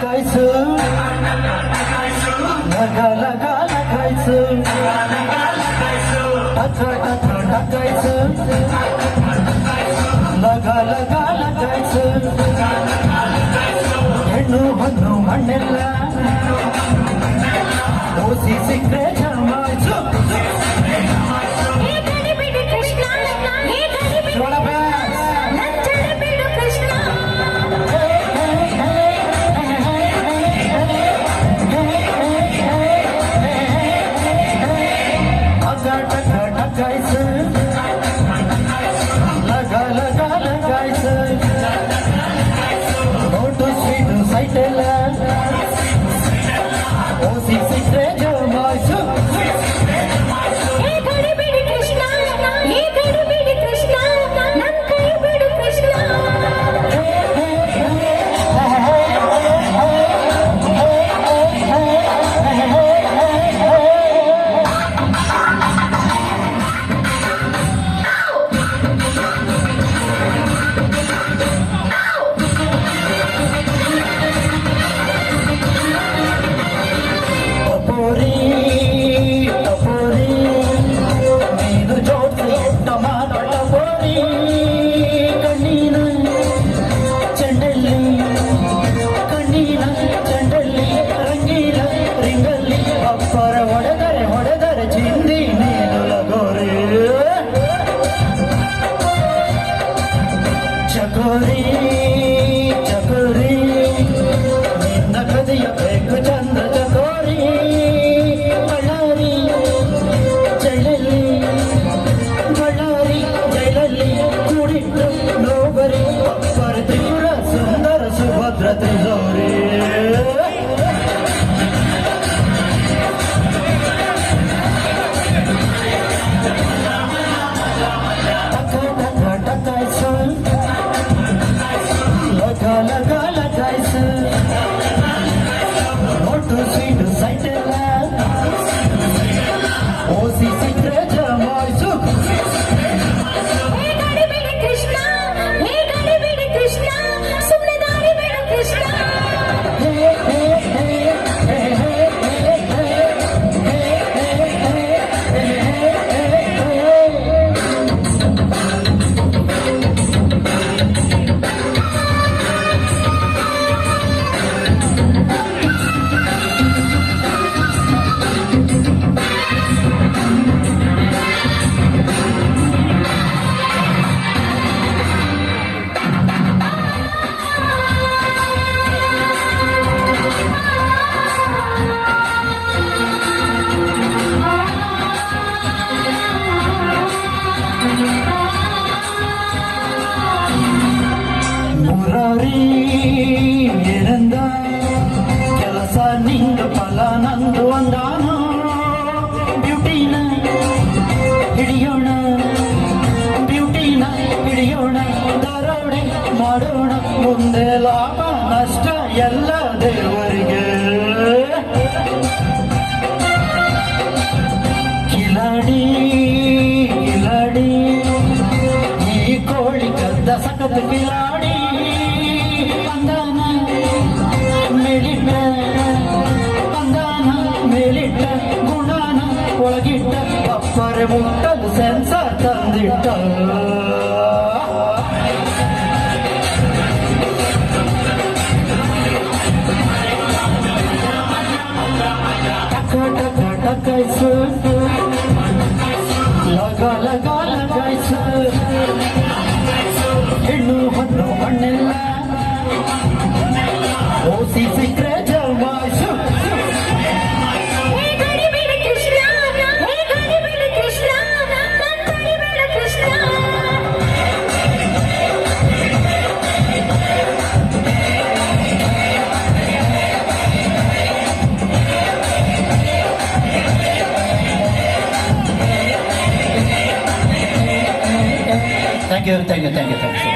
लगायचं लगा लगा लगायचं टाकायचं लगा लगा लगायचं ಹೆಣ್ಣು ಹೊನ್ನು ಮಣ್ಣೆಲ್ಲ ಓಸಿ ಸಿಕ್ಕರೆ ಜಮಾಯ್ಸು लगा लगा लगायचं नोटू स्वीट साईटला ओसी सिक्रे जमायचं ಚಕೋರಿ ಚಕೋರಿ ನಿನ್ನ ಕದಿಯಬೇಕು ಚಂದ್ರ ಚಕೋರಿ ಬಳ್ಳಾರಿ ಜೈಲಲ್ಲಿ ಬಳ್ಳಾರಿ ಜೈಲಲ್ಲಿ ಕೂಡಿಟ್ಟು ನೋಬರಿ ಅಪ್ಪರ ತೀವ್ರ ಸುಂದರ ಸುಭದ್ರ ತ್ರಿಜೋರಿ लगा लगायचं नोटू स्वीट साईटला ओसी सिक्रे जमायचं ಮುರಾರಿ ಏನಂದ ಕೆಲಸ ನಿಂದು ಫಲ ನಂದು ಅಂದಾನ ಬ್ಯೂಟಿನ ಹಿಡಿಯೋಣ ಬ್ಯೂಟಿನ ಹಿಡಿಯೋಣ ದರೋಡೆ ಮಾಡೋಣ ಮುಂದೆ ಲಾಭ ನಷ್ಟ ಎಲ್ಲ ದೇವರಿಗೆ ಕಿಲಾಡಿ ಕಿಲಾಡಿ ಈ ಕೋಳಿ ಕದ್ದ ಸಖತ್ ಕಿಲಾಡಿ ಮೇಲಿಟ್ಟ ಗುಣಾನ ಒಳಗಿಟ್ಟ ಅಪ್ಪರೆ ಮುಟ್ಟಲು ಸೆನ್ಸರ್ ತಂದಿಟ್ಟ ಟಕ ಟಕ ಟಕಾಯ್ಸು ಲಗ ಲಗ ಲಗಾಯ್ಸು ಹೆಣ್ಣು ಹೊನ್ನು ಮಣ್ಣೆಲ್ಲ ಓಸಿ ಸಿಕ್ರೆ ಜಮಾಯ್ಸು Thank you.